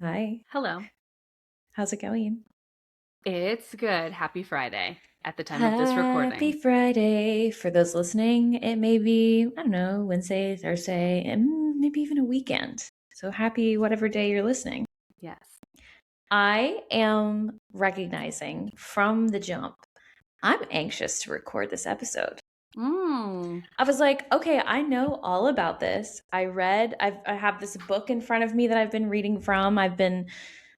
Hi, Hello. how's it going? It's good. Happy Friday at the time of this Happy recording. Friday. For those listening, it may be, I don't know, Wednesday, Thursday, and maybe even a weekend. So happy whatever day you're listening. Yes. I am recognizing from the jump, I'm anxious to record this episode. Mm. I was like, okay, I know all about this. I have this book in front of me that I've been reading from. I've been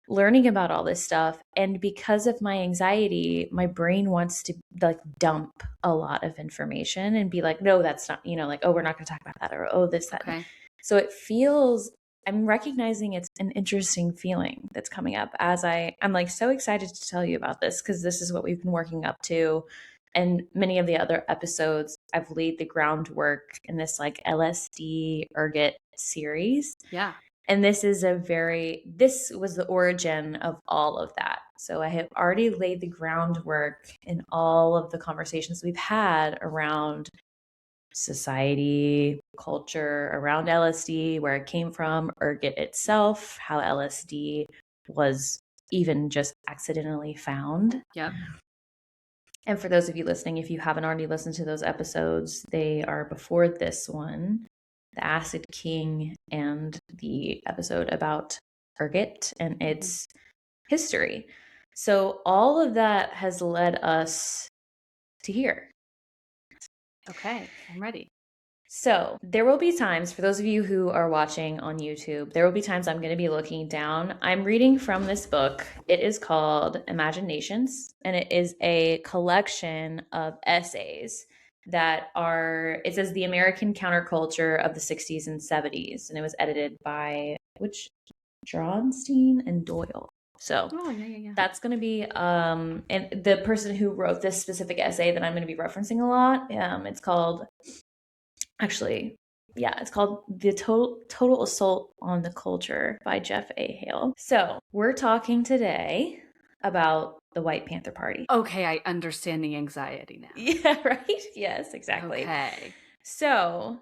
learning about all this stuff. And because of my anxiety, my brain wants to like dump a lot of information and be like, no, that's not, like, oh, we're not going to talk about that, or oh, this, that. Okay. So I'm recognizing it's an interesting feeling that's coming up I'm like so excited to tell you about this because this is what we've been working up to. And many of the other episodes, I've laid the groundwork in this like LSD ergot series. Yeah. And this was the origin of all of that. So I have already laid the groundwork in all of the conversations we've had around society, culture, around LSD, where it came from, ergot itself, how LSD was even just accidentally found. Yep. And for those of you listening, if you haven't already listened to those episodes, they are before this one, the Acid King and the episode about ergot and Mhm. its history. So all of that has led us to here. Okay. I'm ready. So there will be times, for those of you who are watching on YouTube, there will be times I'm going to be looking down. I'm reading from this book. It is called Imaginations, and it is a collection of essays it says the American counterculture of the 60s and 70s, and it was edited by Dronstein and Doyle. So Oh, yeah, yeah, yeah. that's going to be and the person who wrote this specific essay that I'm going to be referencing a lot, it's called actually, yeah, it's called The Total Assault on the Culture by Jeff A. Hale. So we're talking today about the White Panther Party. Okay. I understand the anxiety now. Yeah, right? Yes, exactly. Okay. So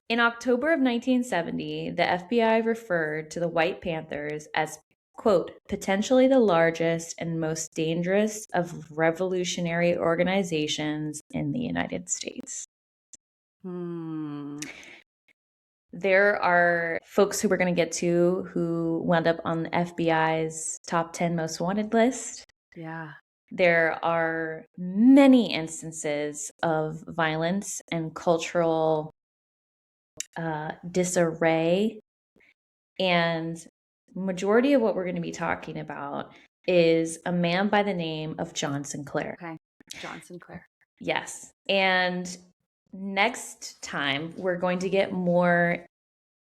in October of 1970, the FBI referred to the White Panthers as, quote, potentially the largest and most dangerous of revolutionary organizations in the United States. Hmm. There are folks who we're going to get to who wound up on the FBI's top 10 most wanted list. Yeah. There are many instances of violence and cultural disarray. And majority of what we're going to be talking about is a man by the name of John Sinclair. Okay. John Sinclair. Yes. And next time, we're going to get more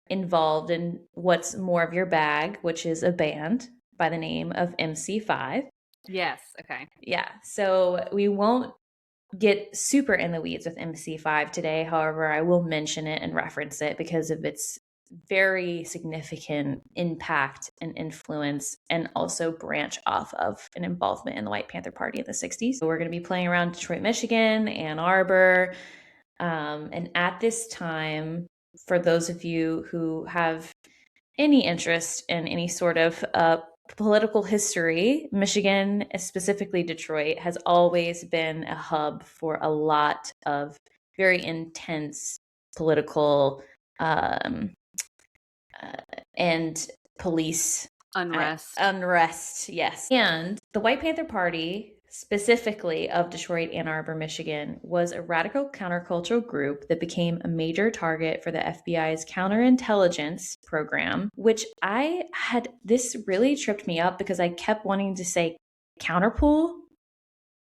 involved in what's more of your bag, which is a band by the name of MC5. Yes. Okay. Yeah, so we won't get super in the weeds with MC5 today. However, I will mention it and reference it because of its very significant impact and influence, and also branch off of an involvement in the White Panther Party in the 60s. So we're going to be playing around Detroit, Michigan, Ann Arbor. And at this time, for those of you who have any interest in any sort of political history, Michigan, specifically Detroit, has always been a hub for a lot of very intense political um, uh, and police Unrest. unrest. Yes. And the White Panther Party, specifically of Detroit, Ann Arbor, Michigan, was a radical countercultural group that became a major target for the FBI's counterintelligence program, which this really tripped me up because I kept wanting to say counterpool,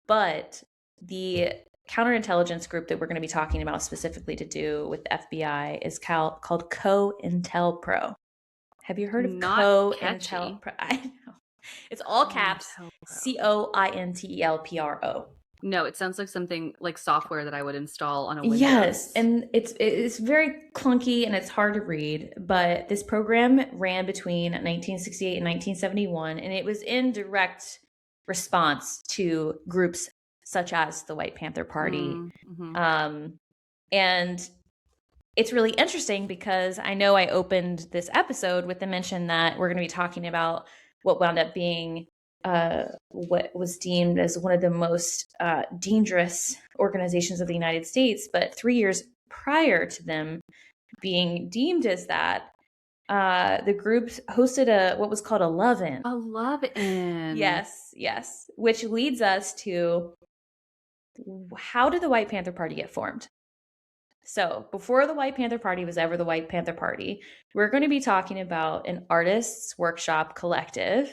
but the counterintelligence group that we're going to be talking about specifically to do with the FBI is called COINTELPRO. Have you heard of Not COINTELPRO? catchy. I know. It's all caps, COINTELPRO. COINTELPRO. No, it sounds like something like software that I would install on a Yes, Windows. and it's very clunky and it's hard to read, but this program ran between 1968 and 1971, and it was in direct response to groups such as the White Panther Party. Mm-hmm. Um, and it's really interesting because I know I opened this episode with the mention that we're going to be talking about what wound up being what was deemed as one of the most dangerous organizations of the United States. But 3 years prior to them being deemed as that, the group hosted what was called a love-in. A love-in. Yes. Which leads us to, how did the White Panther Party get formed? So before the White Panther Party was ever the White Panther Party, we're going to be talking about an artists workshop collective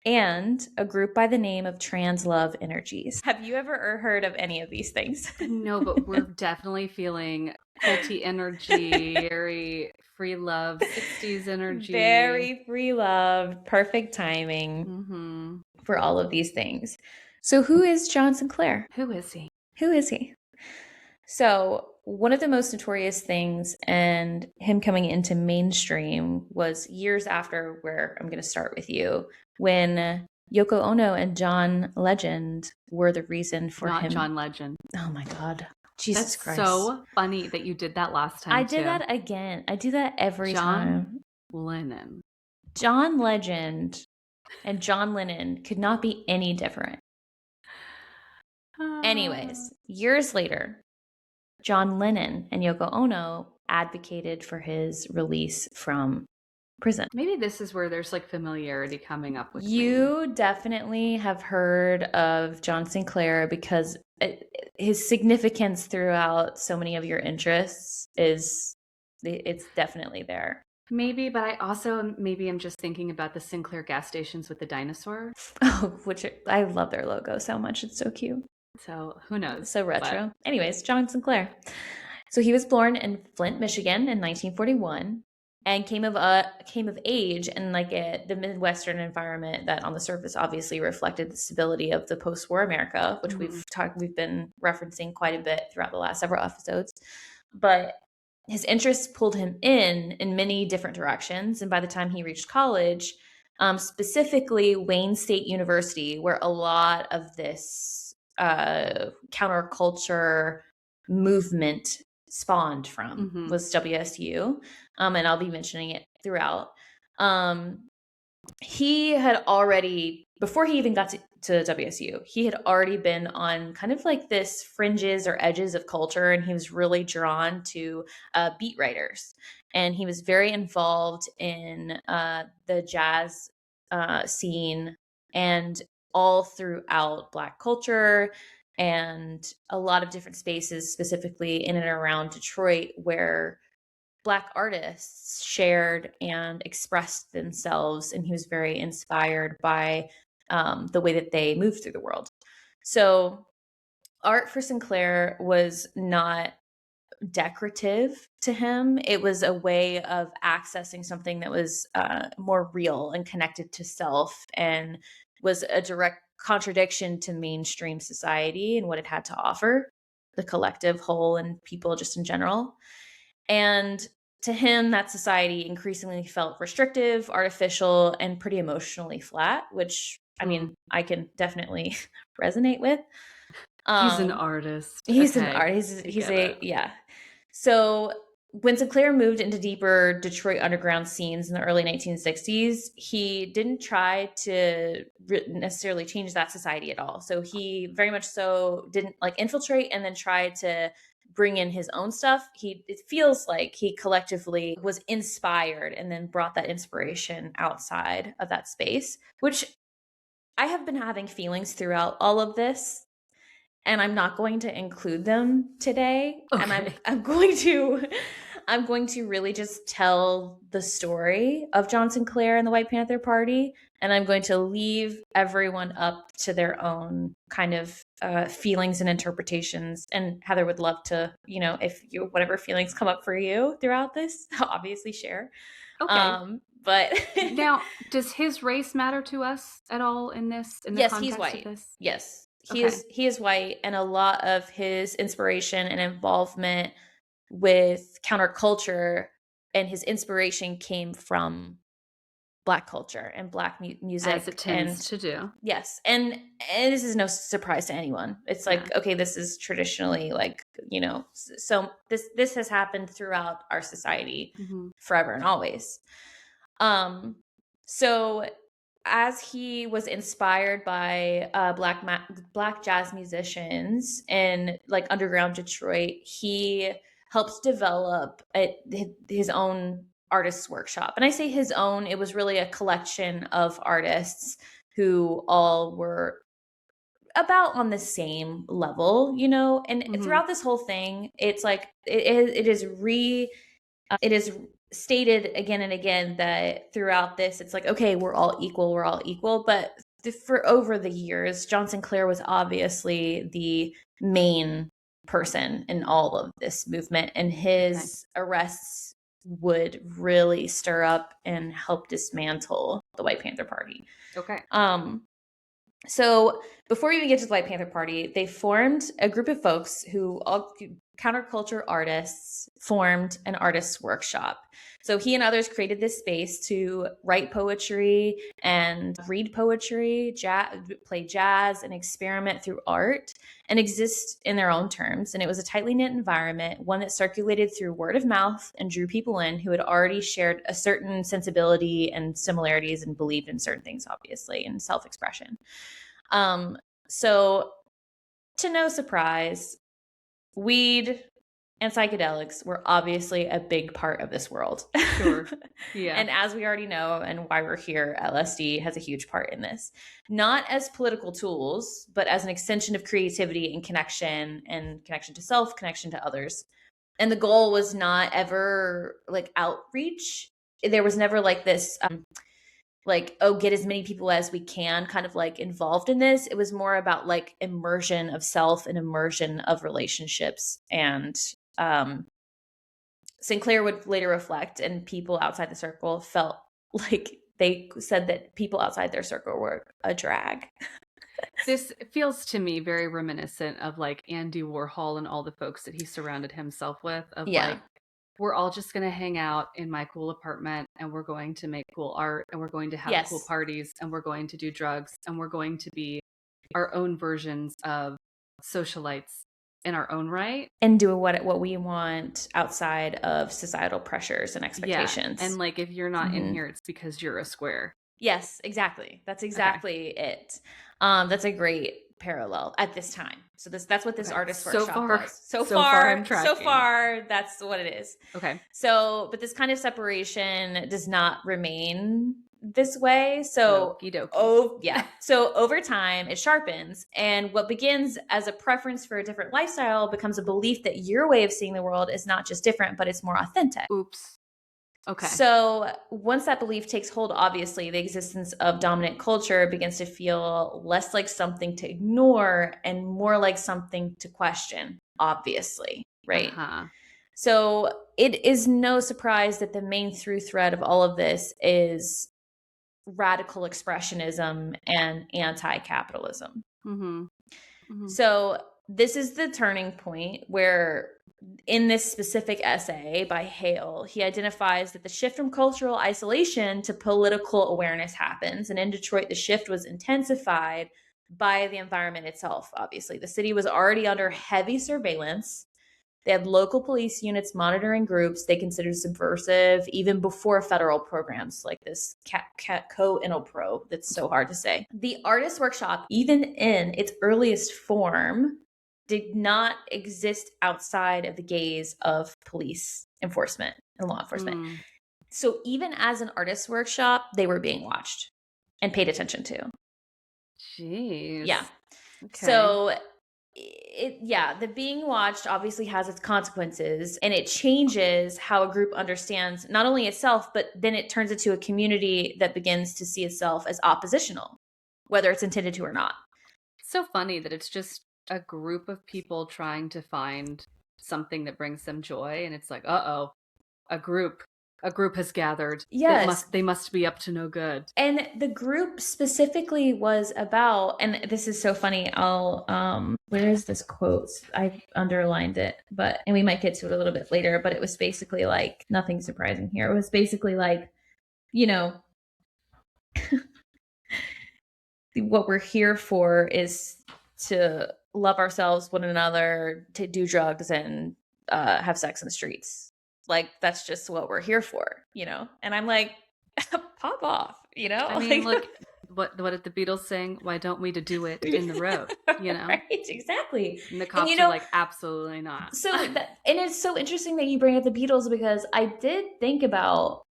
and a group by the name of Trans Love Energies. Have you ever heard of any of these things? No, but we're definitely feeling culty energy, very free love, 60s energy. Very free love, perfect timing for all of these things. So who is John Sinclair? Who is he? Who is he? So one of the most notorious things and him coming into mainstream was years after where I'm going to start with you, when Yoko Ono and John Legend were the reason for Not him. John Legend. Oh my God. Jesus Christ. That's so funny that you did that last time. I did that again. I do that every time. Lennon. John Legend and John Lennon could not be any different. Anyways, years later, John Lennon and Yoko Ono advocated for his release from prison. Maybe this is where there's like familiarity coming up with you me. Definitely have heard of John Sinclair because his significance throughout so many of your interests it's definitely there. Maybe, but I also maybe I'm just thinking about the Sinclair gas stations with the dinosaur. Oh, which I love their logo so much. It's so cute. So who knows? So retro. But anyways, John Sinclair. So he was born in Flint, Michigan in 1941 and came of age in like the Midwestern environment that on the surface obviously reflected the stability of the post-war America, which we've been referencing quite a bit throughout the last several episodes. But his interests pulled him in many different directions. And by the time he reached college, specifically Wayne State University, where a lot of this counterculture movement spawned from was WSU. And I'll be mentioning it throughout. He had already, before he even got to WSU, he had already been on kind of like this fringes or edges of culture, and he was really drawn to beat writers. And he was very involved in the jazz scene and all throughout Black culture and a lot of different spaces, specifically in and around Detroit, where Black artists shared and expressed themselves. And he was very inspired by the way that they moved through the world. So art for Sinclair was not decorative to him. It was a way of accessing something that was more real and connected to self, and was a direct contradiction to mainstream society and what it had to offer, the collective whole and people just in general. And to him, that society increasingly felt restrictive, artificial, and pretty emotionally flat, which, I mean, I can definitely resonate with. He's an artist. He's an artist. He's yeah. So when Sinclair moved into deeper Detroit underground scenes in the early 1960s, he didn't try to necessarily change that society at all. So he very much so didn't like infiltrate and then try to bring in his own stuff. It feels like he collectively was inspired and then brought that inspiration outside of that space, which I have been having feelings throughout all of this. And I'm not going to include them today. Okay. And I'm going to really just tell the story of John Sinclair and the White Panther Party. And I'm going to leave everyone up to their own kind of feelings and interpretations. And Heather would love to, if whatever feelings come up for you throughout this, obviously share. Okay. But now, does his race matter to us at all in this? Yes, he's white. Yes. He is white, and a lot of his inspiration and involvement with counterculture and his inspiration came from Black culture and Black music. As it tends to do. Yes. And this is no surprise to anyone. It's like, okay, this is traditionally like, so this has happened throughout our society forever and always. So as he was inspired by black jazz musicians in like underground Detroit, he helped develop his own artist's workshop. And I say his own, it was really a collection of artists who all were about on the same level, and throughout this whole thing, it's like it is stated again and again that throughout this, it's like, okay, we're all equal. But for over the years, John Sinclair was obviously the main person in all of this movement, and his arrests would really stir up and help dismantle the White Panther Party. Okay. So before you even get to the White Panther Party, they formed a group of folks who all counterculture artists formed an artist's workshop. So he and others created this space to write poetry and read poetry, play jazz, and experiment through art and exist in their own terms. And it was a tightly knit environment, one that circulated through word of mouth and drew people in who had already shared a certain sensibility and similarities and believed in certain things, obviously, and self-expression. So to no surprise, weed and psychedelics were obviously a big part of this world. Sure. Yeah. And as we already know, and why we're here, LSD has a huge part in this. Not as political tools, but as an extension of creativity and connection to self, connection to others. And the goal was not ever like outreach. There was never like this, like, oh, get as many people as we can kind of like involved in this. It was more about like immersion of self and immersion of relationships. And Sinclair would later reflect, and people outside the circle felt like they said that people outside their circle were a drag. This feels to me very reminiscent of like Andy Warhol and all the folks that he surrounded himself with, of like, we're all just going to hang out in my cool apartment and we're going to make cool art and we're going to have cool parties and we're going to do drugs and we're going to be our own versions of socialites in our own right. And do what we want outside of societal pressures and expectations. Yeah. And like, if you're not in here, it's because you're a square. Yes, exactly. That's exactly it. That's a great parallel at this time. So that's what this artist workshop was. So far, that's what it is. Okay. So, but this kind of separation does not remain this way. So, so over time, it sharpens. And what begins as a preference for a different lifestyle becomes a belief that your way of seeing the world is not just different, but it's more authentic. Oops. Okay. So once that belief takes hold, obviously, the existence of dominant culture begins to feel less like something to ignore and more like something to question, obviously, right? So it is no surprise that the main through thread of all of this is radical expressionism and anti-capitalism. So this is the turning point where, in this specific essay by Hale, he identifies that the shift from cultural isolation to political awareness happens. And in Detroit, the shift was intensified by the environment itself, obviously. The city was already under heavy surveillance. They had local police units monitoring groups they considered subversive, even before federal programs like this COINTELPRO that's so hard to say. The artist workshop, even in its earliest form, did not exist outside of the gaze of police enforcement and law enforcement. So even as an artist's workshop, they were being watched and paid attention to. Jeez. Yeah. Okay. So the being watched obviously has its consequences, and it changes how a group understands not only itself, but then it turns into a community that begins to see itself as oppositional, whether it's intended to or not. It's so funny that it's just a group of people trying to find something that brings them joy, and it's like, a group has gathered. Yes, they must be up to no good. And the group specifically was about, and this is so funny, where is this quote? I underlined it, and we might get to it a little bit later, but it was basically like, nothing surprising here. It was basically like, what we're here for is to love ourselves, one another, to do drugs and have sex in the streets. Like that's just what we're here for, you know? And I'm like, pop off, you know? I mean, look, what did the Beatles sing? Why don't we to do it in the road? You know? Right, exactly. And the And cops are like, absolutely not. so that, and it's so interesting that you bring up the Beatles because I did think about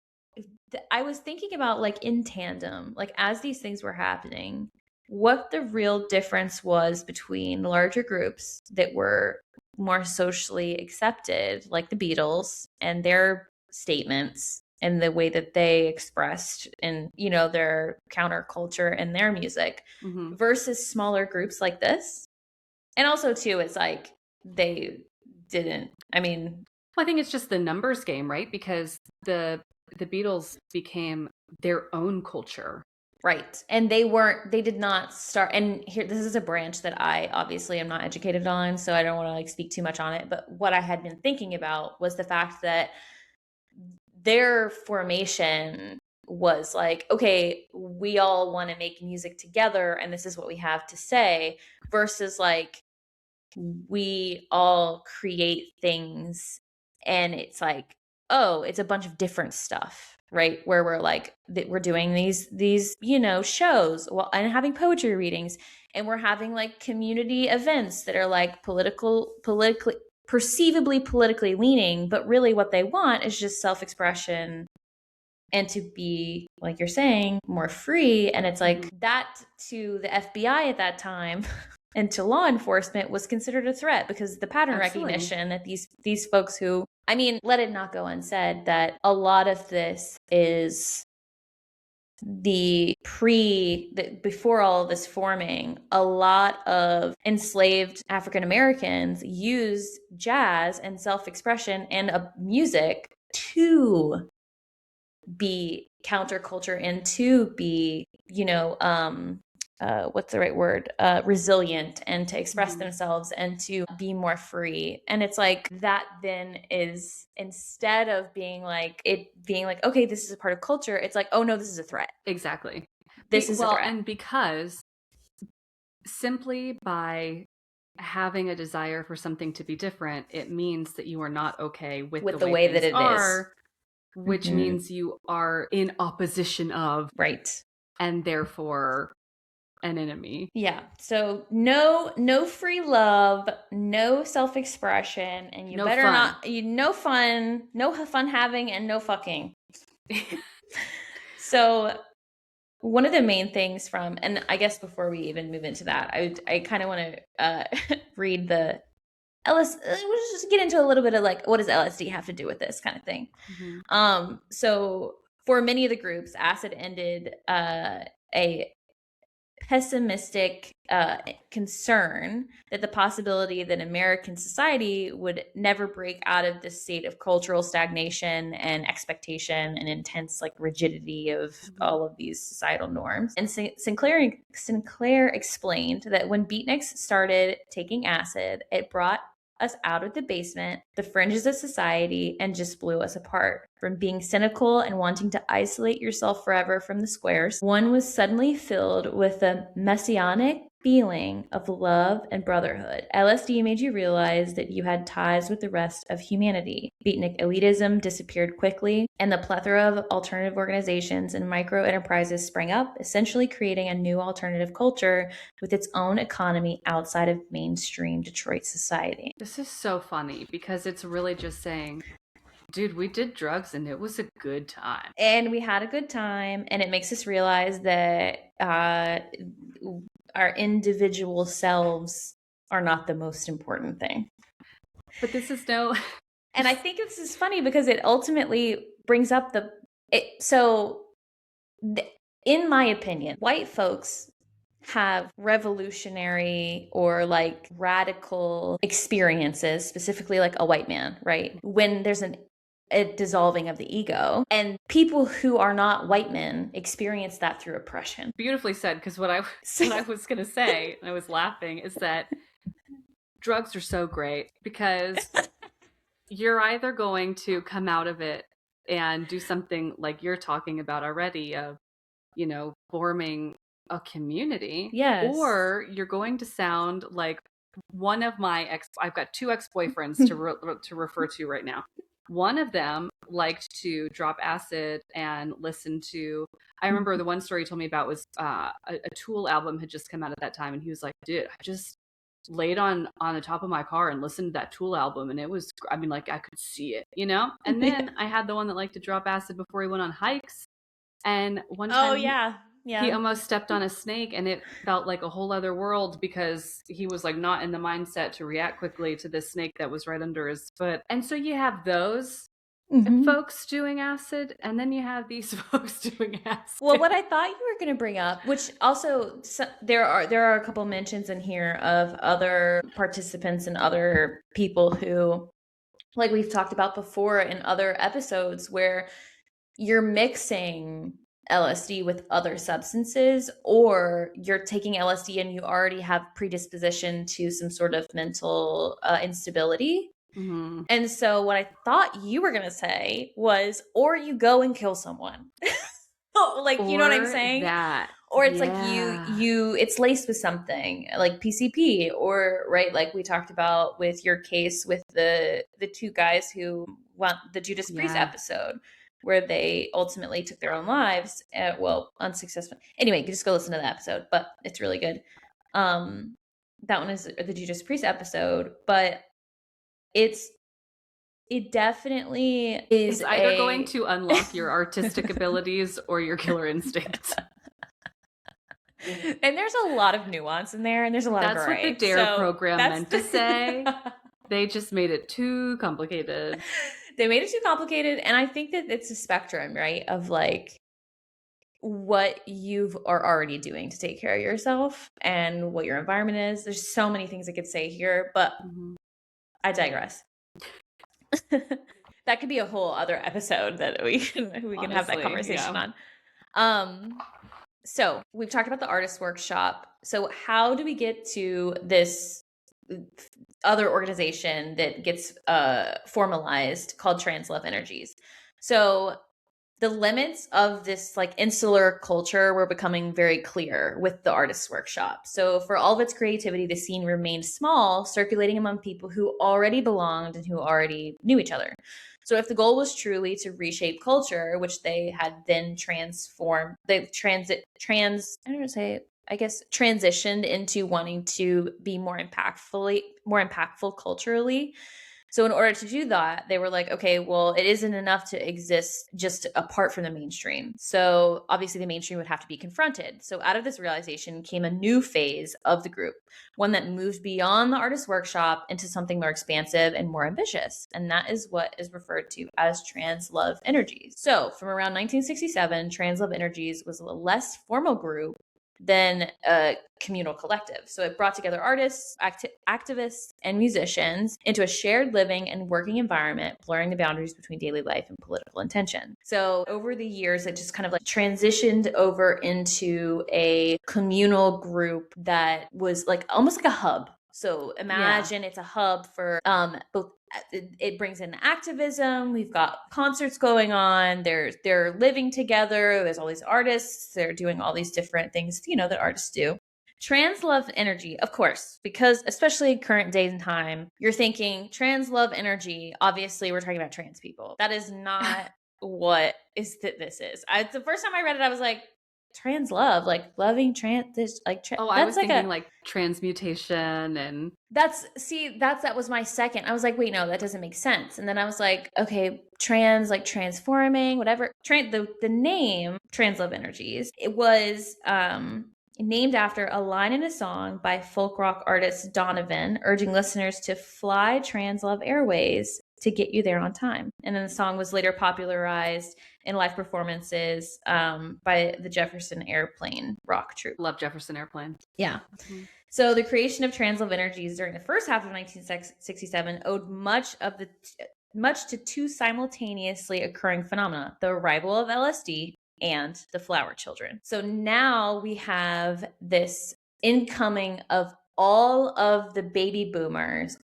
I was thinking about like in tandem, like as these things were happening, what the real difference was between larger groups that were more socially accepted, like the Beatles and their statements and the way that they expressed in, you know, their counterculture and their music Mm-hmm. versus smaller groups like this. And also too, it's like they didn't, I mean, Well, I think it's just the numbers game, right? Because the Beatles became their own culture. right. And they did not start. And here, this is a branch that I obviously am not educated on, so I don't want to like speak too much on it. But what I had been thinking about was the fact that their formation was like, okay, we all want to make music together and this is what we have to say, versus like, we all create things and it's like, oh, it's a bunch of different stuff, right? Where we're like that we're doing these you know shows, well, and having poetry readings, and we're having like community events that are like politically perceivably politically leaning, but really what they want is just self-expression and to be, like you're saying, more free. And it's like that to the FBI at that time and to law enforcement was considered a threat because the pattern Absolutely. recognition that these folks who, I mean, let it not go unsaid that a lot of this is before all of this forming, a lot of enslaved African Americans used jazz and self-expression and music to be counterculture and to be, you know, what's the right word, resilient, and to express themselves and to be more free. And it's like that then is, instead of being like okay, this is a part of culture, it's like, oh no, this is a threat. Exactly. This is a threat. And because simply by having a desire for something to be different, it means that you are not okay with the way that it are, is, which means you are in opposition of, right, and therefore an enemy. Yeah. So no free love, no self-expression, and you No better fun. not, no fun, no fun having, and no fucking. So one of the main things from, and I guess before we even move into that, I kind of want to read the we'll just get into a little bit of like, what does LSD have to do with this kind of thing? So for many of the groups, acid ended a pessimistic concern that the possibility that American society would never break out of this state of cultural stagnation and expectation and intense like rigidity of all of these societal norms. And Sinclair explained that when beatniks started taking acid, it brought us out of the basement, the fringes of society, and just blew us apart. From being cynical and wanting to isolate yourself forever from the squares, one was suddenly filled with a messianic feeling of love and brotherhood. LSD made you realize that you had ties with the rest of humanity. Beatnik elitism disappeared quickly, and the plethora of alternative organizations and micro enterprises sprang up, essentially creating a new alternative culture with its own economy outside of mainstream Detroit society. This is so funny because it's really just saying, dude, we did drugs and it was a good time. And we had a good time, and it makes us realize that our individual selves are not the most important thing. But this is no... And I think this is funny because it ultimately brings up in my opinion, white folks have revolutionary or like radical experiences, specifically like a white man, right? When there's a dissolving of the ego, and people who are not white men experience that through oppression. Beautifully said, because what I was going to say, and I was laughing, is that drugs are so great because you're either going to come out of it and do something like you're talking about already of forming a community. Yes. Or you're going to sound like one of my I've got two ex-boyfriends to refer to right now. One of them liked to drop acid and listen to, I remember the one story he told me about was a Tool album had just come out at that time, and he was like, dude, I just laid on the top of my car and listened to that Tool album, and it was, I mean, like, I could see it, and then I had the one that liked to drop acid before he went on hikes, and one time he almost stepped on a snake, and it felt like a whole other world because he was like not in the mindset to react quickly to this snake that was right under his foot. And so you have those folks doing acid, and then you have these folks doing acid. Well, what I thought you were going to bring up, which also there are a couple mentions in here of other participants and other people who, like we've talked about before in other episodes, where you're mixing LSD with other substances, or you're taking LSD and you already have predisposition to some sort of mental instability. Mm-hmm. And so what I thought you were going to say was, or you go and kill someone. Like, you know what I'm saying? Or it's like you it's laced with something like PCP, or right, like we talked about with your case with the two guys who want the Judas Priest episode, where they ultimately took their own lives, unsuccessful. Anyway, you can just go listen to the episode, but it's really good. That one is the Judas Priest episode, but it definitely is it's either going to unlock your artistic abilities or your killer instincts. And there's a lot of nuance in there, and there's a lot of variety. That's what the DARE program meant to say. They just made it too complicated. They made it too complicated, and I think that it's a spectrum, right, of like what you are already doing to take care of yourself and what your environment is. There's so many things I could say here, but I digress. That could be a whole other episode that we can have that conversation on. So we've talked about the artist workshop. So how do we get to this other organization that gets formalized called Trans Love Energies? So the limits of this like insular culture were becoming very clear with the artists workshop. So for all of its creativity, the scene remained small, circulating among people who already belonged and who already knew each other. So if the goal was truly to reshape culture, which they had then transitioned into wanting to be more impactful culturally. So in order to do that, they were like, okay, well, it isn't enough to exist just apart from the mainstream. So obviously the mainstream would have to be confronted. So out of this realization came a new phase of the group, one that moved beyond the artist workshop into something more expansive and more ambitious. And that is what is referred to as Trans Love Energies. So from around 1967, Trans Love Energies was a less formal group than a communal collective. So it brought together artists, activists, and musicians into a shared living and working environment, blurring the boundaries between daily life and political intention. So over the years, it just kind of like transitioned over into a communal group that was like almost like a hub. So imagine it's a hub for both. It brings in activism. We've got concerts going on. They're living together. There's all these artists. They're doing all these different things, that artists do. Trans Love Energy, of course, because especially current days and time, you're thinking Trans Love Energy. Obviously, we're talking about trans people. That is not what this is. The first time I read it, I was like, trans love, like loving trans, I was thinking like transmutation, and that was my second. I was like, wait, no, that doesn't make sense. And then I was like, okay, trans, like transforming, whatever. The name Trans Love Energies, it was named after a line in a song by folk rock artist Donovan, urging listeners to fly Trans Love Airways to get you there on time. And then the song was later popularized in live performances by the Jefferson Airplane rock troupe. Love Jefferson Airplane. Yeah. Mm-hmm. So the creation of Trans Love Energies during the first half of 1967 owed much to two simultaneously occurring phenomena: the arrival of LSD and the flower children. So now we have this incoming of all of the baby boomers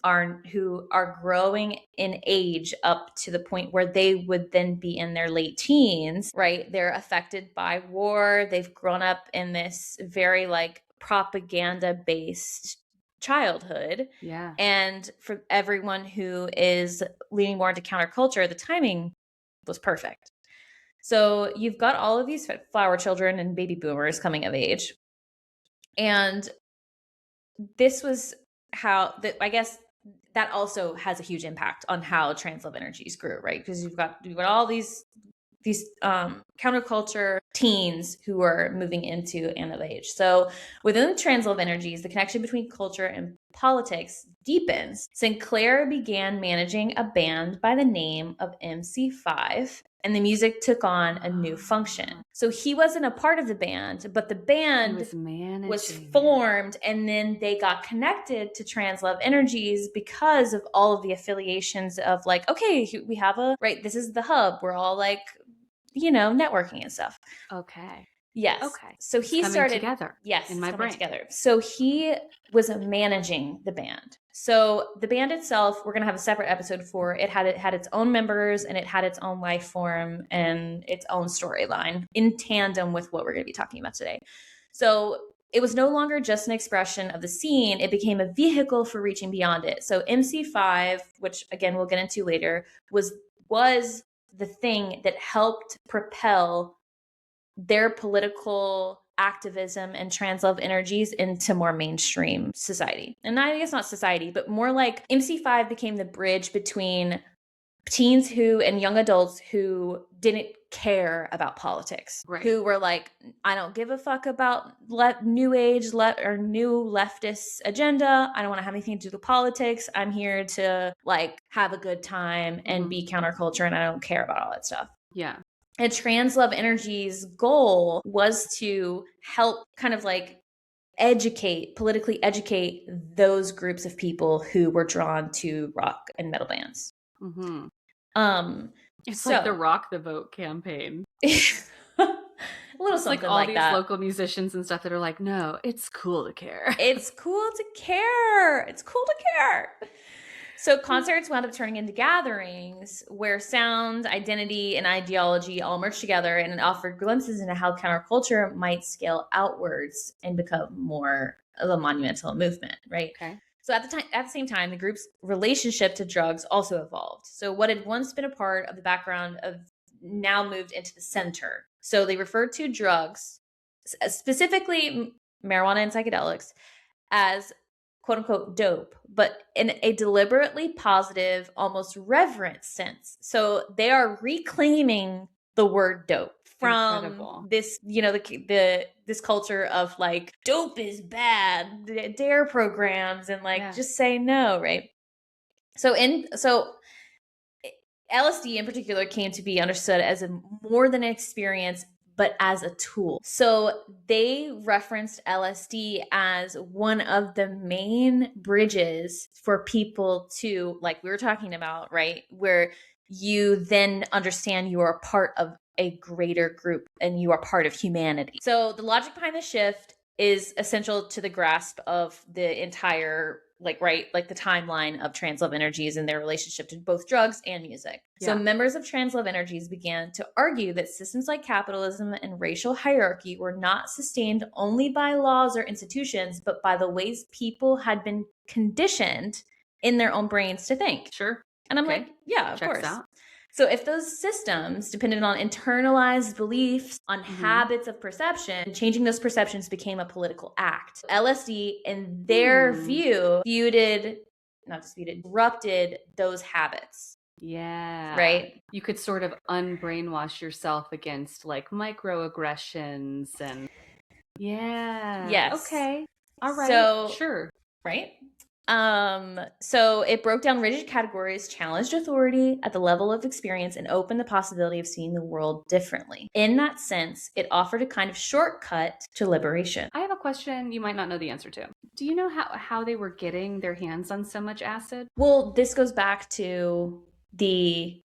who are growing in age up to the point where they would then be in their late teens, right? They're affected by war. They've grown up in this very like propaganda based childhood. Yeah. And for everyone who is leaning more into counterculture, the timing was perfect. So you've got all of these flower children and baby boomers coming of age. And this was how that, I guess that also has a huge impact on how trans love energies grew, right? Because you've got all these counterculture teens who are moving into end of age. So within the trans love energies, the connection between culture and politics deepens. Sinclair began managing a band by the name of MC5, and the music took on a new function. So he wasn't a part of the band, but the band was formed, and then they got connected to trans love energies because of all of the affiliations of like, okay, we have this is the hub. We're all like, networking and stuff. Okay. Yes. Okay. So he started together. Yes, in my brain. Together. So he was managing the band. So the band itself, we're gonna have a separate episode for. It had its own members and it had its own life form and its own storyline in tandem with what we're gonna be talking about today. So it was no longer just an expression of the scene. It became a vehicle for reaching beyond it. So MC5, which again we'll get into later, was the thing that helped propel their political activism and trans love energies into more mainstream society. And I guess not society, but more like MC5 became the bridge between teens and young adults who didn't care about politics, right, who were like, I don't give a fuck about new age or new leftist agenda. I don't want to have anything to do with politics. I'm here to like have a good time and be counterculture, and I don't care about all that stuff. Yeah. And trans love energy's goal was to help kind of like politically educate those groups of people who were drawn to rock and metal bands. Mm-hmm. It's like the Rock the Vote campaign. A little something like all like these that. Local musicians and stuff that are like, no, it's cool to care. It's cool to care. It's cool to care. So concerts wound up turning into gatherings where sound, identity, and ideology all merged together, and it offered glimpses into how counterculture might scale outwards and become more of a monumental movement, right? Okay. So at the same time, the group's relationship to drugs also evolved. So what had once been a part of the background of now moved into the center. So they referred to drugs, specifically marijuana and psychedelics, as quote unquote dope, but in a deliberately positive, almost reverent sense. So they are reclaiming the word dope from this, this culture of like dope is bad, dare programs, and like just say no, right? So LSD in particular came to be understood as more than an experience, but as a tool. So they referenced LSD as one of the main bridges for people to, like we were talking about, right? Where you then understand you are part of a greater group and you are part of humanity. So the logic behind the shift is essential to the grasp of the entire the timeline of trans love energies and their relationship to both drugs and music. Yeah. So members of trans love energies began to argue that systems like capitalism and racial hierarchy were not sustained only by laws or institutions, but by the ways people had been conditioned in their own brains to think. Sure. And I'm like, yeah, of course. Out. So if those systems depended on internalized beliefs, on habits of perception, changing those perceptions became a political act. LSD, in their view, disrupted those habits. Yeah. Right? You could sort of unbrainwash yourself against like microaggressions and Yes. Okay. All right. So, sure. Right? So it broke down rigid categories, challenged authority at the level of experience, and opened the possibility of seeing the world differently. In that sense, it offered a kind of shortcut to liberation. I have a question you might not know the answer to. Do you know how they were getting their hands on so much acid? Well, this goes back to the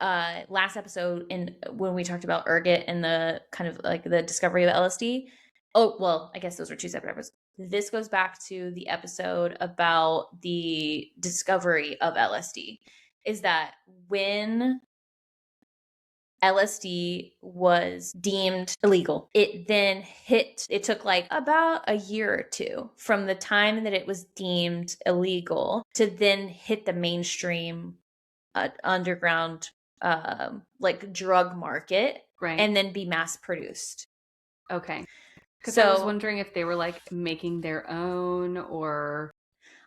last episode when we talked about ergot and the kind of like the discovery of LSD. Oh, well, I guess those were two separate episodes. This goes back to the episode about the discovery of LSD, is that when LSD was deemed illegal, it took like about a year or two from the time that it was deemed illegal to then hit the mainstream underground like drug market, Right. and then be mass produced. Okay. Because I was So wondering if they were like making their own or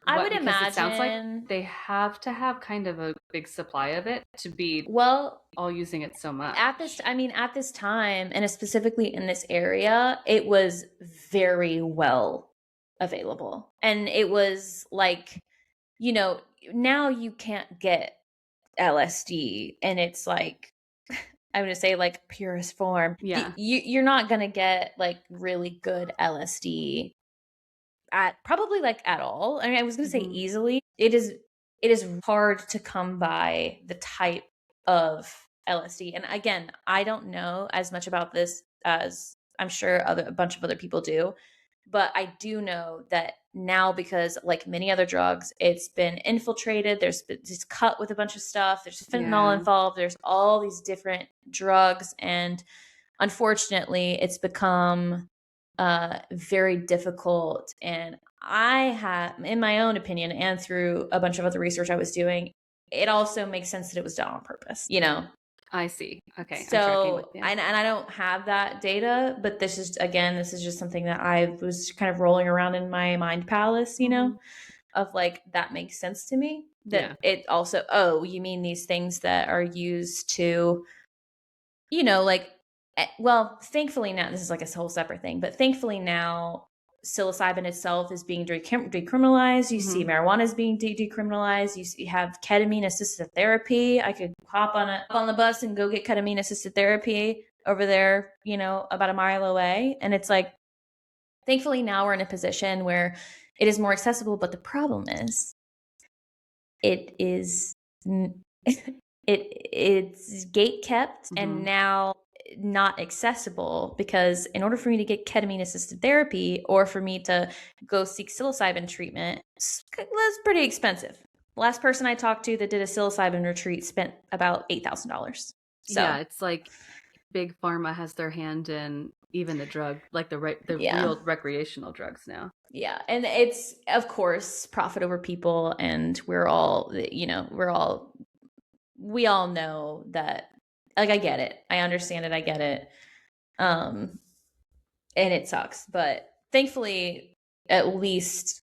I what, would because it sounds like imagine, they have to have kind of a big supply of it to be well, all using it so much. at this time, and specifically in this area, it was very well available. And it was like, now you can't get LSD, and it's like, I'm going to say like purest form. Yeah. You're not going to get like really good LSD at probably like at all. I mean, I was going to say easily. It is hard to come by the type of LSD. And again, I don't know as much about this as I'm sure a bunch of other people do, but I do know that now, because like many other drugs, it's been infiltrated. It's cut with a bunch of stuff. There's fentanyl involved. There's all these different drugs, and unfortunately, it's become very difficult. And I have, in my own opinion, and through a bunch of other research I was doing, it also makes sense that it was done on purpose, I see. Okay. So, I'm tracking with you. and I don't have that data, but this is just something that I was kind of rolling around in my mind palace, of like, that makes sense to me. That it also, oh, you mean these things that are used to, like, well, thankfully now, this is like a whole separate thing, but thankfully now psilocybin itself is being decriminalized. You see marijuana is being decriminalized. You have ketamine assisted therapy. I could hop on the bus and go get ketamine assisted therapy over there, about a mile away. And it's like, thankfully now we're in a position where it is more accessible. But the problem is, it is it's gate kept and now not accessible, because in order for me to get ketamine assisted therapy or for me to go seek psilocybin treatment, it's pretty expensive. The last person I talked to that did a psilocybin retreat spent about $8,000. So yeah, it's like big pharma has their hand in even the drug, like the real recreational drugs now. Yeah, and it's of course profit over people, and we all know that. Like, I get it. I understand it. I get it. And it sucks. But thankfully, at least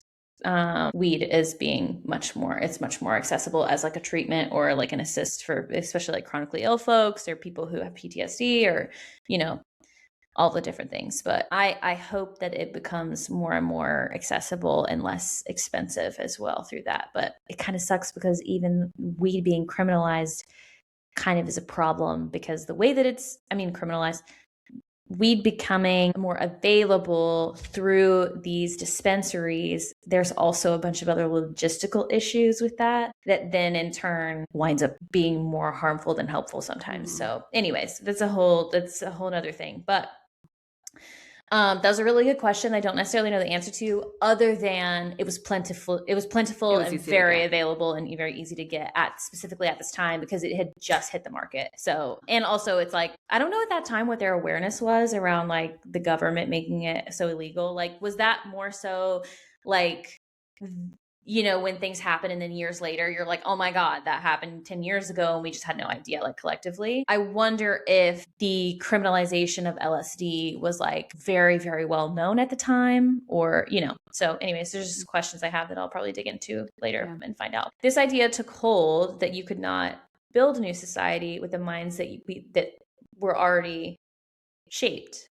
weed is being much more accessible as like a treatment or like an assist for especially like chronically ill folks or people who have PTSD or, all the different things. But I hope that it becomes more and more accessible and less expensive as well through that. But it kind of sucks because even weed being criminalized kind of is a problem, because the way that criminalized, weed becoming more available through these dispensaries, there's also a bunch of other logistical issues with that then in turn winds up being more harmful than helpful sometimes. So anyways, that's a whole nother thing. But that was a really good question. I don't necessarily know the answer to, other than it was plentiful. It was plentiful and very available and very easy to get specifically at this time, because it had just hit the market. So, and also it's like, I don't know at that time what their awareness was around like the government making it so illegal. Like, was that more so like, when things happen and then years later you're like, oh my God, that happened 10 years ago and we just had no idea, like collectively. I wonder if the criminalization of LSD was like very, very well known at the time, or, so anyways, there's just questions I have that I'll probably dig into later and find out. This idea took hold that you could not build a new society with the minds that were already shaped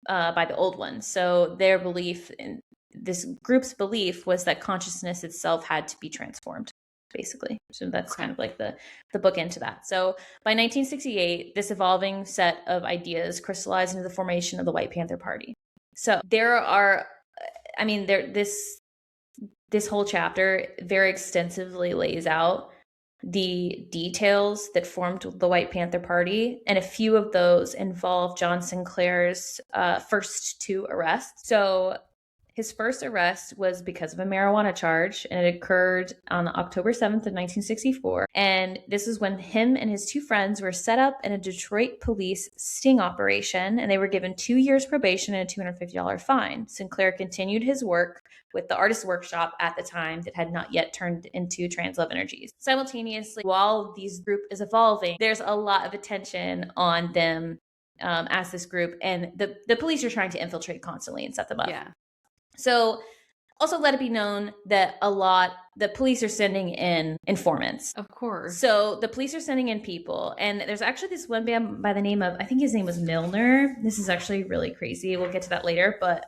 by the old ones. So their belief in this group's belief was that consciousness itself had to be transformed, basically. So that's kind of like the book into that. So by 1968, this evolving set of ideas crystallized into the formation of the White Panther Party. So this whole chapter very extensively lays out the details that formed the White Panther Party, and a few of those involve John Sinclair's first two arrests. So His first arrest was because of a marijuana charge, and it occurred on October 7th of 1964. And this is when him and his two friends were set up in a Detroit police sting operation, and they were given 2 years probation and a $250 fine. Sinclair continued his work with the artist workshop at the time that had not yet turned into Translove Energies. Simultaneously, while this group is evolving, there's a lot of attention on them as this group, and the police are trying to infiltrate constantly and set them up. Yeah. So also let it be known that the police are sending in informants. Of course. So the police are sending in people, and there's actually this one man by the name of, I think his name was Milner. This is actually really crazy. We'll get to that later, but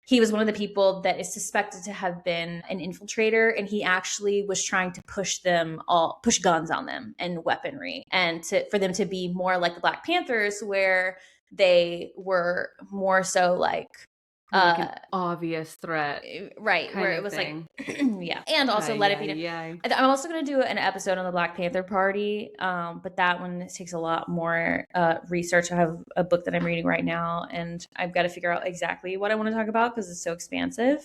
he was one of the people that is suspected to have been an infiltrator, and he actually was trying to push guns on them and weaponry, and for them to be more like the Black Panthers, where they were more so like an obvious threat, right? Where it was thing. Like, yeah. And also let it be known. I'm also going to do an episode on the Black Panther Party, but that one takes a lot more research. I have a book that I'm reading right now, and I've got to figure out exactly what I want to talk about because it's so expansive,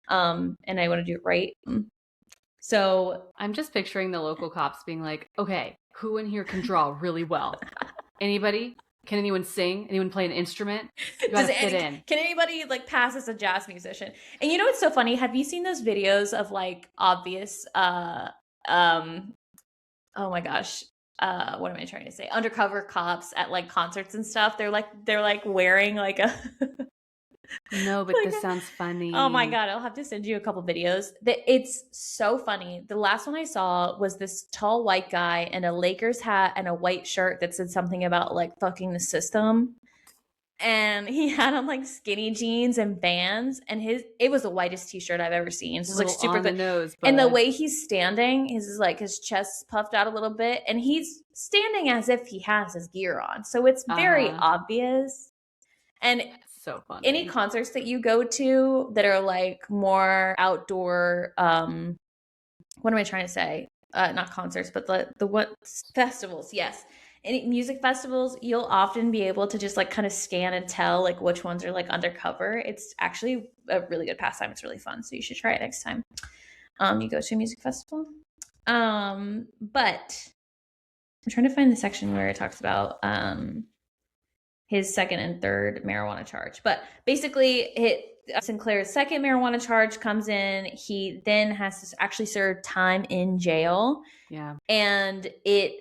and I want to do it right. So I'm just picturing the local cops being like, "Okay, who in here can draw really well? Anybody? Can anyone sing? Anyone play an instrument? You gotta fit in. Can anybody like pass as a jazz musician?" And you know what's so funny? Have you seen those videos of like obvious oh my gosh, what am I trying to say? Undercover cops at like concerts and stuff. They're like wearing like a No, but this sounds funny. Oh my God, I'll have to send you a couple videos. It's so funny. The last one I saw was this tall white guy in a Lakers hat and a white shirt that said something about like fucking the system. And he had on like skinny jeans and Vans, and it was the whitest t-shirt I've ever seen. So it's like super on the nose, but... And the way he's standing, his chest puffed out a little bit, and he's standing as if he has his gear on. So it's very obvious. And so funny. Any concerts that you go to that are like more outdoor, what am I trying to say? Not concerts, but the what festivals? Yes. Any music festivals, you'll often be able to just like kind of scan and tell like which ones are like undercover. It's actually a really good pastime. It's really fun. So you should try it next time you go to a music festival. But I'm trying to find the section where it talks about his second and third marijuana charge. But basically, Sinclair's second marijuana charge comes in. He then has to actually serve time in jail. Yeah. And it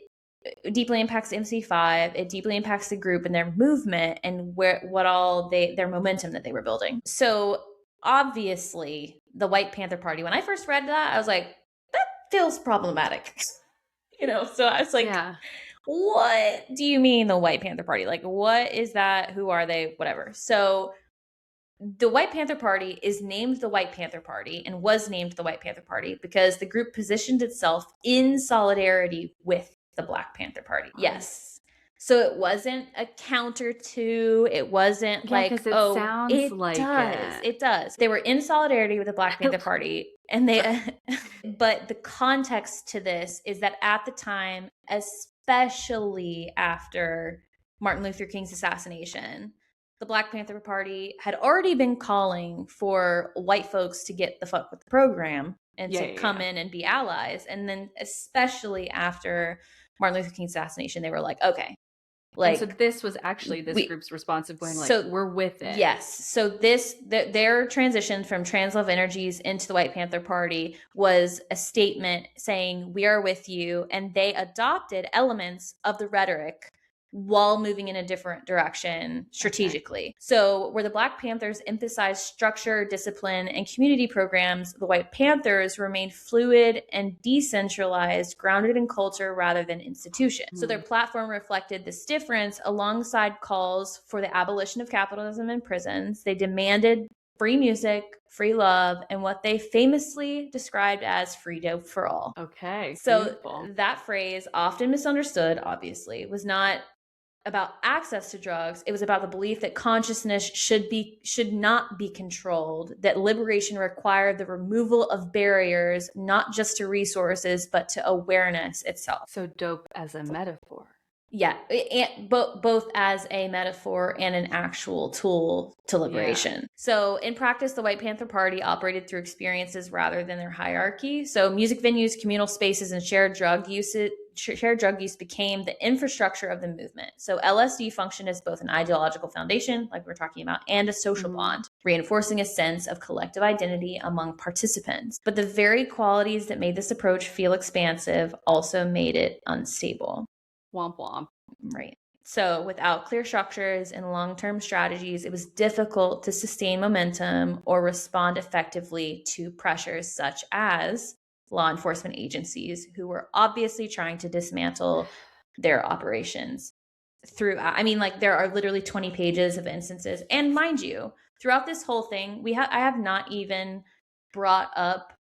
deeply impacts MC5. It deeply impacts the group and their movement and their momentum that they were building. So obviously, the White Panther Party, when I first read that, I was like, that feels problematic. So I was like, yeah. What do you mean the White Panther Party? Like, what is that? Who are they? Whatever. So the White Panther Party is named the White Panther Party and was named the White Panther Party because the group positioned itself in solidarity with the Black Panther Party. Yes. So it wasn't a counter to, it wasn't it sounds it like does. It does. They were in solidarity with the Black Panther Party, and but the context to this is that at the time, especially after Martin Luther King's assassination, the Black Panther Party had already been calling for white folks to get the fuck with the program and to come in and be allies. And then especially after Martin Luther King's assassination, they were like, okay. Like, and so this was actually this group's response of going like, we're with it. Yes. So their transition from Translove Energies into the White Panther Party was a statement saying, we are with you. And they adopted elements of the rhetoric while moving in a different direction strategically. Okay. So where the Black Panthers emphasized structure, discipline, and community programs, the White Panthers remained fluid and decentralized, grounded in culture rather than institutions. So their platform reflected this difference alongside calls for the abolition of capitalism in prisons. They demanded free music, free love, and what they famously described as free dope for all. Okay. So beautiful. That phrase, often misunderstood, obviously, was not about access to drugs. It was about the belief that consciousness should not be controlled, that liberation required the removal of barriers, not just to resources, but to awareness itself. So dope as a metaphor. Yeah, both as a metaphor and an actual tool to liberation. Yeah. So in practice, the White Panther Party operated through experiences rather than their hierarchy. So music venues, communal spaces, and shared drug use became the infrastructure of the movement. So LSD functioned as both an ideological foundation, like we're talking about, and a social bond, reinforcing a sense of collective identity among participants. But the very qualities that made this approach feel expansive also made it unstable. Womp womp. Right. So, without clear structures and long term strategies, it was difficult to sustain momentum or respond effectively to pressures such as law enforcement agencies who were obviously trying to dismantle their operations. I mean, like, there are literally 20 pages of instances. And mind you, throughout this whole thing, I have not even brought up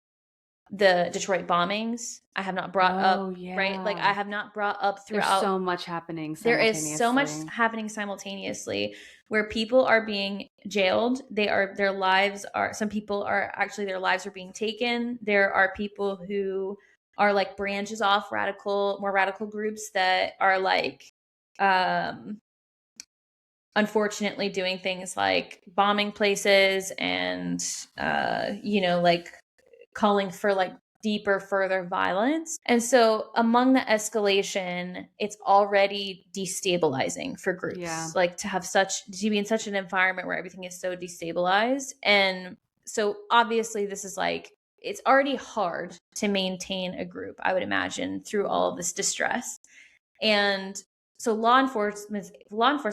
the Detroit bombings. I have not brought up, right? Like, I have not brought up throughout. There's so much happening There simultaneously. is so much happening simultaneously where people are being jailed. Their lives are, some people are actually, their lives are being taken. There are people who are like branches off more radical groups that are like, unfortunately doing things like bombing places and, like calling for like deeper, further violence. And so among the escalation, it's already destabilizing for groups. Yeah. Like to be in such an environment where everything is so destabilized. And so obviously this is like, it's already hard to maintain a group, I would imagine, through all of this distress. And so law enforcement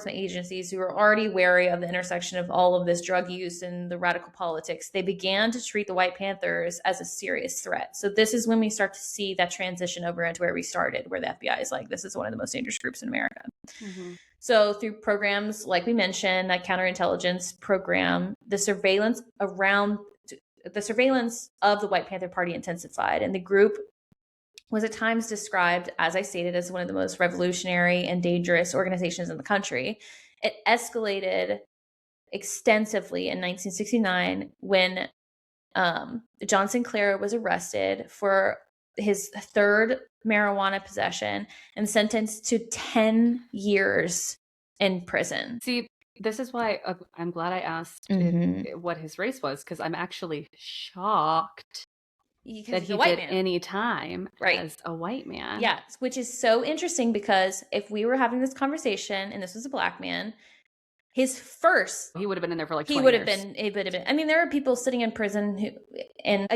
agencies who were already wary of the intersection of all of this drug use and the radical politics, they began to treat the White Panthers as a serious threat. So this is when we start to see that transition over into where we started, where the FBI is like, this is one of the most dangerous groups in America. Mm-hmm. So through programs like we mentioned, that counterintelligence program, the surveillance of the White Panther Party intensified, and the group was at times described, as I stated, as one of the most revolutionary and dangerous organizations in the country. It escalated extensively in 1969 when John Sinclair was arrested for his third marijuana possession and sentenced to 10 years in prison. See, this is why I'm glad I asked what his race was, because I'm actually shocked that he did any time as a white man. Yeah, which is so interesting because if we were having this conversation and this was a Black man, he would have been in there for like 20 years. He would have been. I mean, there are people sitting in prison who, and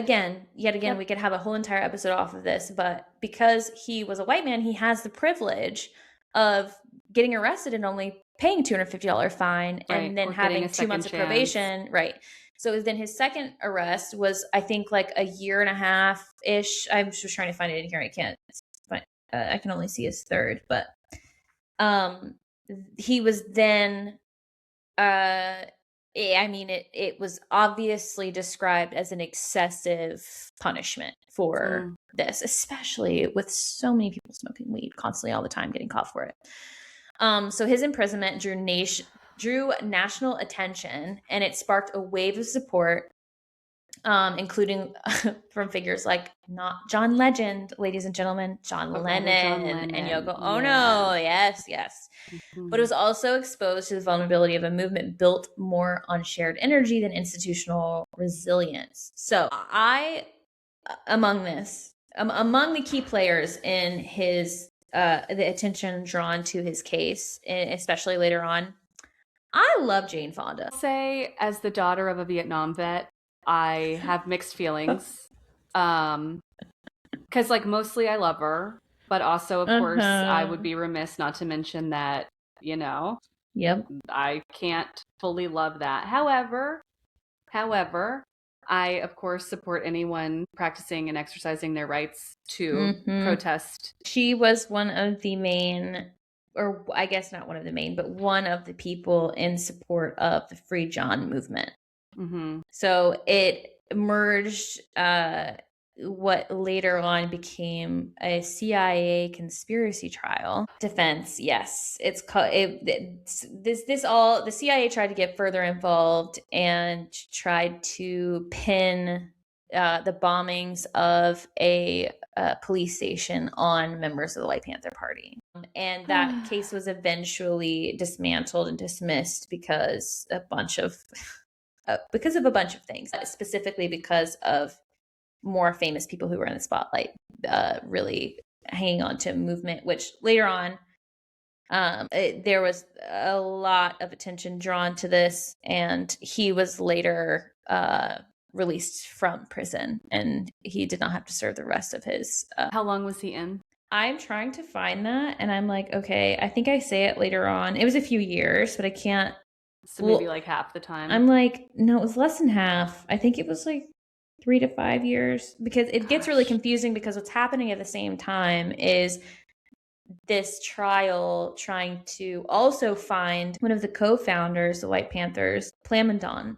yet again, we could have a whole entire episode off of this, but because he was a white man, he has the privilege of getting arrested and only paying $250 fine and then having 2 months of probation. Right. So then his second arrest was, I think, like a year and a half ish. I'm just trying to find it in here. I can't find, I can only see his third, but he was then, it was obviously described as an excessive punishment for this, especially with so many people smoking weed constantly all the time, getting caught for it. So his imprisonment drew national attention, and it sparked a wave of support, including from figures like John Legend, ladies and gentlemen, John Lennon and Yoko Ono. Yes. Mm-hmm. But it was also exposed to the vulnerability of a movement built more on shared energy than institutional resilience. So among the key players in his the attention drawn to his case, especially later on, I love Jane Fonda. I'll say, as the daughter of a Vietnam vet, I have mixed feelings. Because like mostly I love her, but also of course I would be remiss not to mention that, Yep. I can't fully love that. However, I of course support anyone practicing and exercising their rights to protest. She was one of the main, or I guess not one of the main, but one of the people in support of the Free John movement. Mm-hmm. So it emerged what later on became a CIA conspiracy trial defense. Yes, it's called the CIA tried to get further involved and tried to pin the bombings of a police station on members of the White Panther Party. And that case was eventually dismantled and dismissed because of a bunch of things, specifically because of more famous people who were in the spotlight really hanging on to a movement, which later on there was a lot of attention drawn to this, and he was later released from prison, and he did not have to serve the rest of his. How long was he in? I'm trying to find that, and I'm like, okay, I think I say it later on. It was a few years, but I can't. So maybe like half the time. I'm like, no, it was less than half. I think it was like 3 to 5 years, because it gets really confusing, because what's happening at the same time is this trial trying to also find one of the co-founders, the White Panthers, Plamondon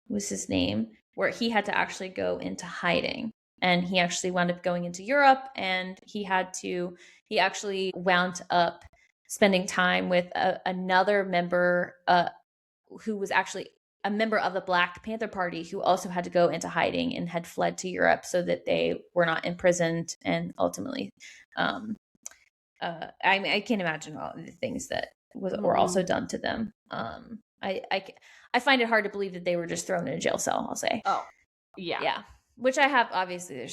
was his name, where he had to actually go into hiding. And he actually wound up going into Europe, and he actually wound up spending time with another member who was actually a member of the Black Panther Party, who also had to go into hiding and had fled to Europe so that they were not imprisoned, and ultimately I can't imagine all the things that were also done to them. I find it hard to believe that they were just thrown in a jail cell, I'll say. Oh, yeah. Yeah. Which I have, obviously,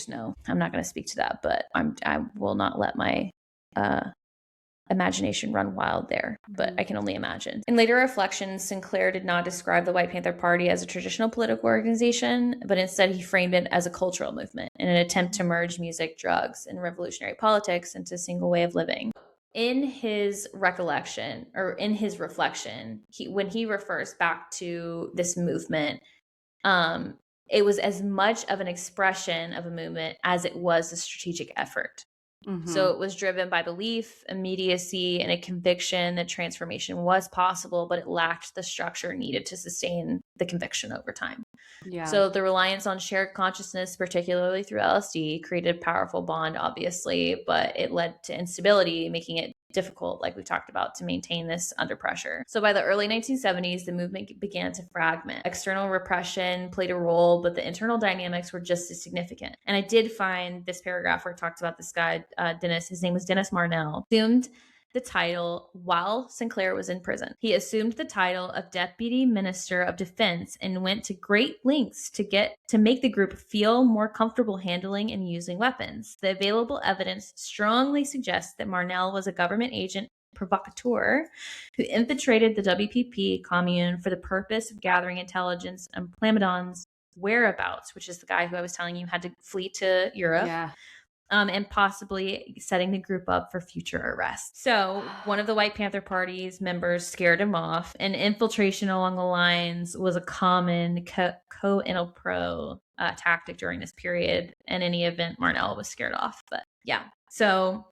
I'm not going to speak to that, but I will not let my imagination run wild there, but I can only imagine. In later reflections, Sinclair did not describe the White Panther Party as a traditional political organization, but instead he framed it as a cultural movement in an attempt to merge music, drugs, and revolutionary politics into a single way of living. In his recollection, or in his reflection, when he refers back to this movement, it was as much of an expression of a movement as it was a strategic effort. So it was driven by belief, immediacy, and a conviction that transformation was possible, but it lacked the structure needed to sustain the conviction over time. Yeah. So the reliance on shared consciousness, particularly through LSD, created a powerful bond, obviously, but it led to instability, making it difficult, like we talked about, to maintain this under pressure. So by the early 1970s, the movement began to fragment. External repression played a role, but the internal dynamics were just as significant. And I did find this paragraph where it talks about this guy, Dennis. His name was Dennis Marnell. Assumed the title while Sinclair was in prison. He assumed the title of Deputy Minister of Defense and went to great lengths to make the group feel more comfortable handling and using weapons. The available evidence strongly suggests that Marnell was a government agent provocateur who infiltrated the WPP commune for the purpose of gathering intelligence on Plamondon's whereabouts, which is the guy who I was telling you had to flee to Europe. Yeah. And possibly setting the group up for future arrests. So one of the White Panther Party's members scared him off, and infiltration along the lines was a common co-intelpro tactic during this period. In any event, Marnell was scared off. But yeah, so...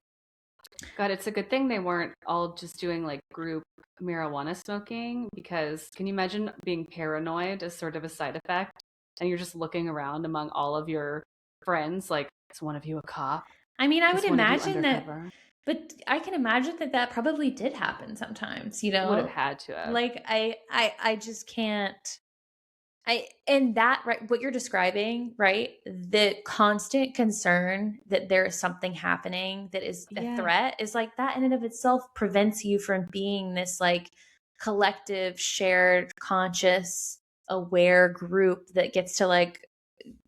God, it's a good thing they weren't all just doing like group marijuana smoking, because can you imagine being paranoid as sort of a side effect? And you're just looking around among all of your friends, like, is one of you a cop? I mean, I would imagine that, but I can imagine that probably did happen sometimes, you know? Would have had to have. Like, I just can't. And that, right, what you're describing, right? The constant concern that there is something happening that is a threat is like that in and of itself prevents you from being this like collective, shared, conscious, aware group that gets to like,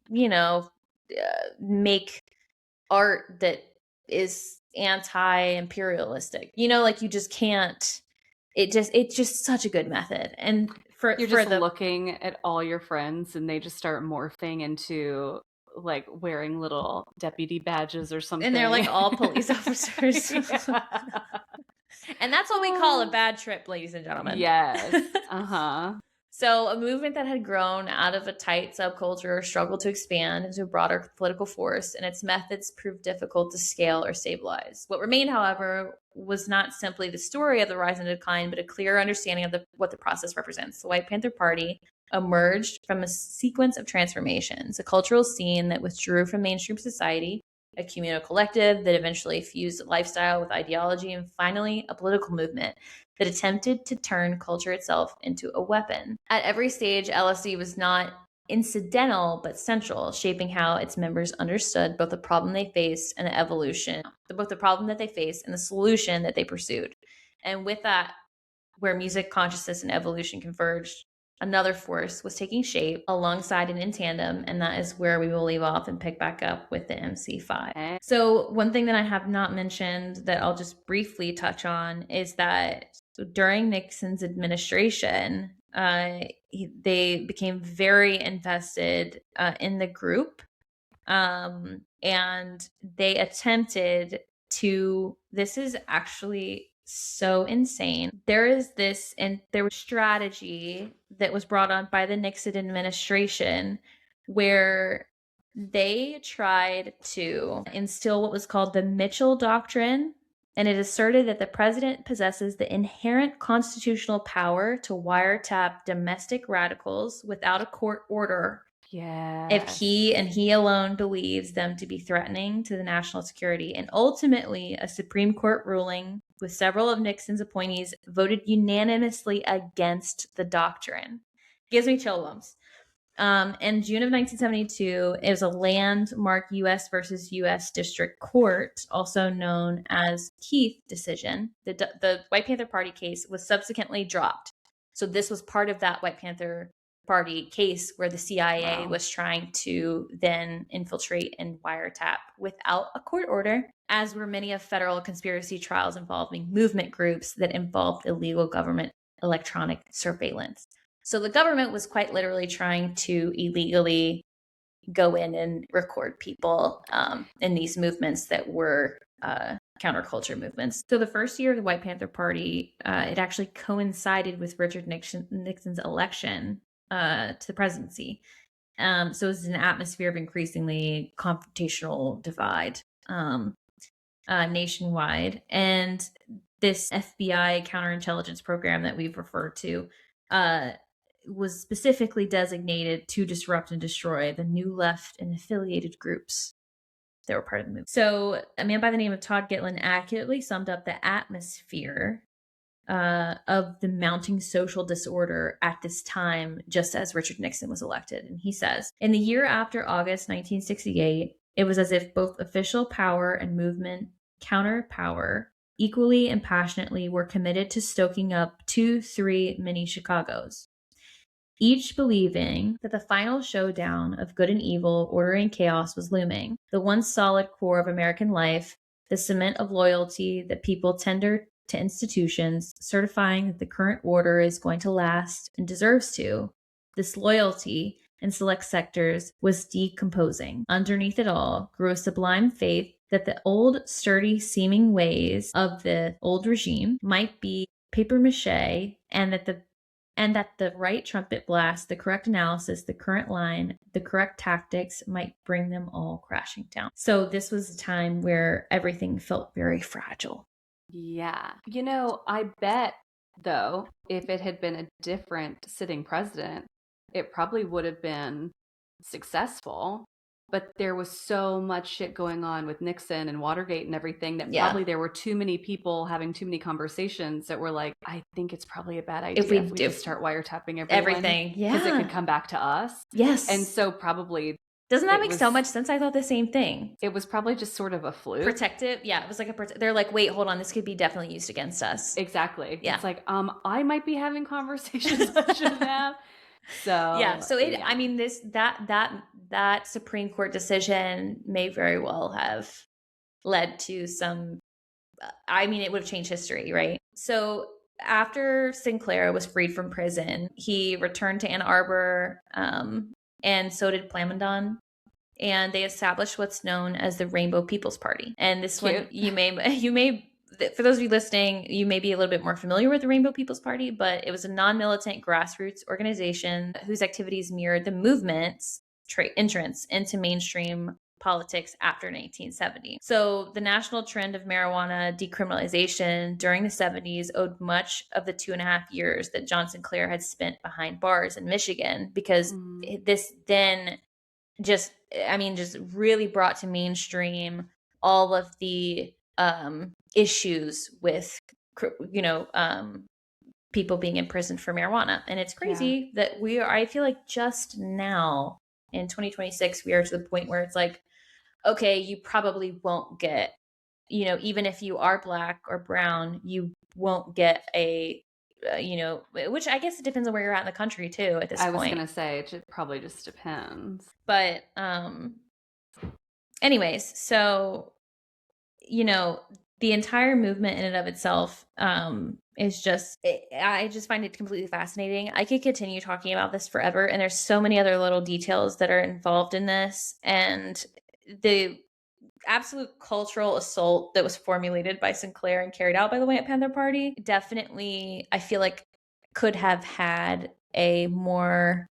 you know, make art that is anti-imperialistic, you know, like you just can't. It's just such a good method. And you're just looking at all your friends and they just start morphing into like wearing little deputy badges or something, and they're like all police officers. And that's what we call a bad trip, ladies and gentlemen. Yes. So a movement that had grown out of a tight subculture struggled to expand into a broader political force, and its methods proved difficult to scale or stabilize. What remained, however, was not simply the story of the rise and decline, but a clearer understanding of what the process represents. The White Panther Party emerged from a sequence of transformations, a cultural scene that withdrew from mainstream society, a communal collective that eventually fused lifestyle with ideology, and finally a political movement that attempted to turn culture itself into a weapon. At every stage, LSD was not incidental but central, shaping how its members understood both the problem they faced and the evolution, both the problem that they faced and the solution that they pursued. And with that, where music consciousness and evolution converged, another force was taking shape alongside and in tandem, and that is where we will leave off and pick back up with the MC5. So one thing that I have not mentioned that I'll just briefly touch on is that during Nixon's administration, they became very invested in the group, and they attempted to, this is actually so insane. There was strategy that was brought on by the Nixon administration where they tried to instill what was called the Mitchell Doctrine, and it asserted that the president possesses the inherent constitutional power to wiretap domestic radicals without a court order. Yeah. If he alone believes them to be threatening to the national security. And ultimately, a Supreme Court ruling with several of Nixon's appointees voted unanimously against the doctrine. Gives me chill bumps. In June of 1972, it was a landmark U.S. versus U.S. District Court, also known as Keith decision. The White Panther Party case was subsequently dropped. So this was part of that White Panther Party case where the CIA was trying to then infiltrate and wiretap without a court order, as were many of federal conspiracy trials involving movement groups that involved illegal government electronic surveillance. So the government was quite literally trying to illegally go in and record people in these movements that were counterculture movements. So the first year of the White Panther Party, it actually coincided with Richard Nixon's election to the presidency. So it was an atmosphere of increasingly confrontational divide nationwide. And this FBI counterintelligence program that we've referred to was specifically designated to disrupt and destroy the New Left and affiliated groups that were part of the movement. So a man by the name of Todd Gitlin accurately summed up the atmosphere of the mounting social disorder at this time, just as Richard Nixon was elected. And he says, in the year after August 1968, it was as if both official power and movement counter power equally and passionately were committed to stoking up 2-3 mini Chicagos, each believing that the final showdown of good and evil, order and chaos was looming. The one solid core of American life, the cement of loyalty that people tender to institutions, certifying that the current order is going to last and deserves to. This loyalty in select sectors was decomposing. Underneath it all grew a sublime faith that the old, sturdy seeming ways of the old regime might be papier mâché, and that the right trumpet blast, the correct analysis, the current line, the correct tactics might bring them all crashing down. So this was a time where everything felt very fragile. Yeah. I bet, though, if it had been a different sitting president, it probably would have been successful. But there was so much shit going on with Nixon and Watergate and everything that probably there were too many people having too many conversations that were like, I think it's probably a bad idea if we just start wiretapping everything. Yeah. Because it could come back to us. Yes. And so probably... Doesn't that make so much sense? I thought the same thing. It was probably just sort of a fluke. Protective. Yeah, it was like they're like, wait, hold on. This could be definitely used against us. Exactly. Yeah. It's like, I might be having conversations I shouldn't have. So yeah. So I mean, that Supreme Court decision may very well have led to some, it would have changed history, right? So after Sinclair was freed from prison, he returned to Ann Arbor, and so did Plamondon. And they established what's known as the Rainbow People's Party. And this one, you may, for those of you listening, you may be a little bit more familiar with the Rainbow People's Party, but it was a non-militant grassroots organization whose activities mirrored the movement's entrance into mainstream politics after 1970. So the national trend of marijuana decriminalization during the 70s owed much of the 2.5 years that John Sinclair had spent behind bars in Michigan, because this then just really brought to mainstream all of the issues with people being imprisoned for marijuana. And it's crazy that I feel like just now in 2026, we are to the point where it's like, okay, you probably won't get, even if you are Black or brown, you won't get a, which I guess it depends on where you're at in the country too at this point. I was going to say, it probably just depends. But anyways, so, the entire movement in and of itself is just, I just find it completely fascinating. I could continue talking about this forever, and there's so many other little details that are involved in this, and the absolute cultural assault that was formulated by Sinclair and carried out by the White Panther Party definitely, I feel like, could have had a more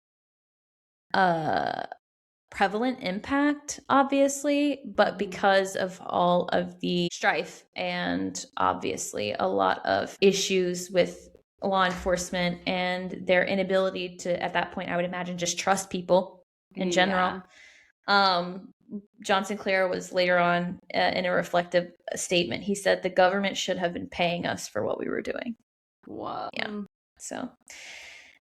prevalent impact, obviously, but because of all of the strife and obviously a lot of issues with law enforcement and their inability to, at that point, I would imagine, just trust people in general. John Sinclair was later on in a reflective statement. He said the government should have been paying us for what we were doing. Wow. Yeah. So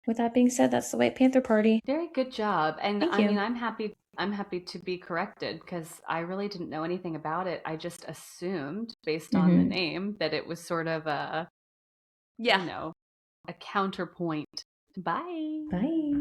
with that being said, that's the White Panther Party. Very good job. And Thank I you. mean, I'm happy to be corrected because I really didn't know anything about it. I just assumed based on the name that it was sort of a, a counterpoint. Bye. Bye.